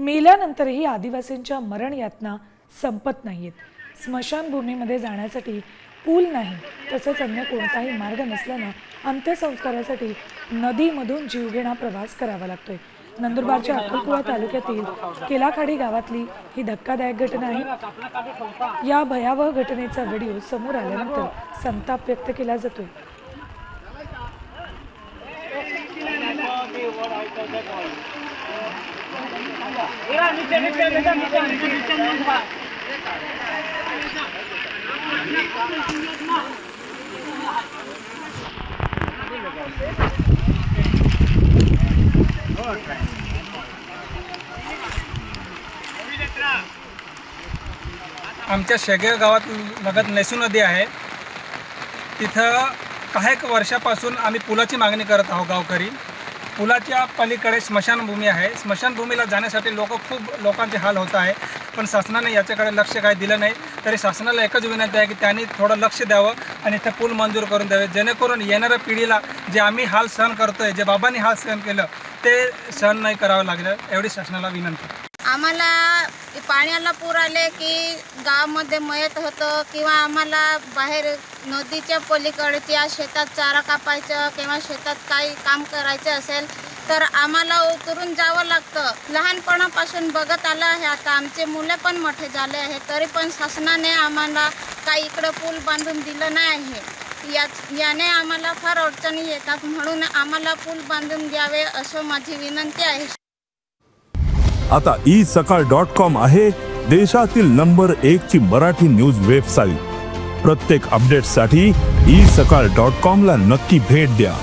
मेल्यानंतरही आदिवासींच्या मरण यातना संपत नाहीत। स्मशानभूमीमध्ये जाण्यासाठी पूल नाही, तसेच अन्य कोणताही मार्ग नसल्याने अंत्यसंस्कारासाठी नदीमधून जीवघेणा प्रवास करावा लागतोय। नंदुरबारच्या अक्कलकुवा तालुक्यातील केलाखाडी गावातली ही धक्कादायक घटना आहे। या भयावह घटनेचा व्हिडिओ समोर आल्यानंतर संताप व्यक्त केला जातोय। आमच्या शेगेर गावात लगत नेसू नदी आहे। तिथं काही वर्षापासून आम्ही पुलाची मागणी करत आहोत। गावकरी पुलाच्या पलीकडे स्मशानभूमी आहे। स्मशानभूमीला जाण्यासाठी लोकांचे हाल होत आहे, पण शासनाने याच्याकडे लक्ष काही दिलं नाही। तरी शासनाला एकच विनंती आहे की त्यांनी थोडं लक्ष द्यावं आणि ते पूल मंजूर करून द्यावे, जेणेकरून येणाऱ्या पिढीला जे आम्ही हाल सहन करतोय, जे बाबांनी हाल सहन केलं ते सहन नाही करावं लागलं, एवढी शासनाला विनंती। आम्हाला पाण्याला पूर आले की गावामध्ये मयत होतं किंवा आम्हाला बाहेर नदीच्या पलीकडच्या शेतात चारा कापायचं किंवा शेतात काही काम करायचं असेल तर आम्हाला उतरून जावं लागतं। लहानपणापासून बघत आलं आहे, आता आमचे मुलं पण मोठे झाले आहे, तरी पण शासनाने आम्हाला काही इकडं पूल बांधून दिलं नाही आहे। याने आम्हाला फार अडचणी येतात, म्हणून आम्हाला पूल बांधून द्यावे असं माझी विनंती आहे। आता isakal.com आहे देशातील नंबर 1 ची मराठी न्यूज वेबसाईट। प्रत्येक अपडेटसाठी isakal.com ला नक्की भेट द्या।